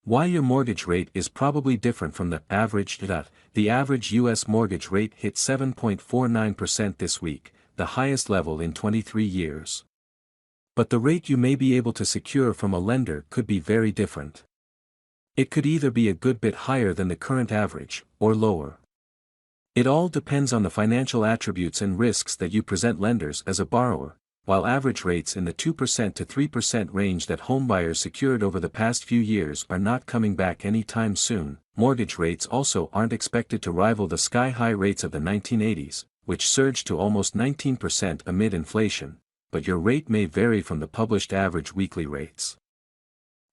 Why your mortgage rate is probably different from the average. The average U.S. mortgage rate hit 7.49% this week, the highest level in 23 years. But the rate you may be able to secure from a lender could be very different. It could either be a good bit higher than the current average, or lower. It all depends on the financial attributes and risks that you present lenders as a borrower. While average rates in the 2% to 3% range that homebuyers secured over the past few years are not coming back anytime soon, mortgage rates also aren't expected to rival the sky-high rates of the 1980s, which surged to almost 19% amid inflation, but your rate may vary from the published average weekly rates.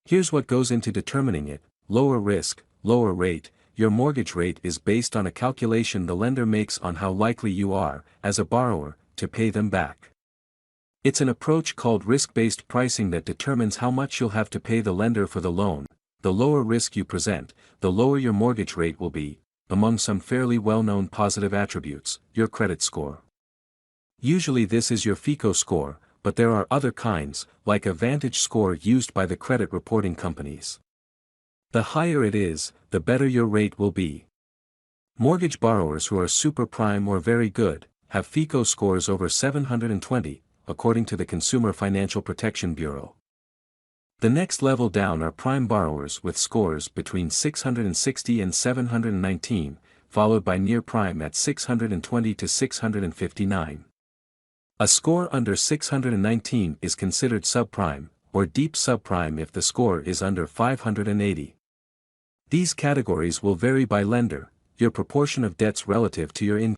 Here's what goes into determining it: lower risk, lower rate. Your mortgage rate is based on a calculation the lender makes on how likely you are, as a borrower, to pay them back. It's an approach called risk-based pricing that determines how much you'll have to pay the lender for the loan. The lower risk you present, the lower your mortgage rate will be. Among some fairly well-known positive attributes, your credit score. Usually this is your FICO score, but there are other kinds, like a Vantage score used by the credit reporting companies. The higher it is, the better your rate will be. Mortgage borrowers who are super prime or very good, have FICO scores over 720, according to the Consumer Financial Protection Bureau. The next level down are prime borrowers with scores between 660 and 719, followed by near prime at 620 to 659. A score under 619 is considered subprime, or deep subprime if the score is under 580. These categories will vary by lender, your proportion of debts relative to your income.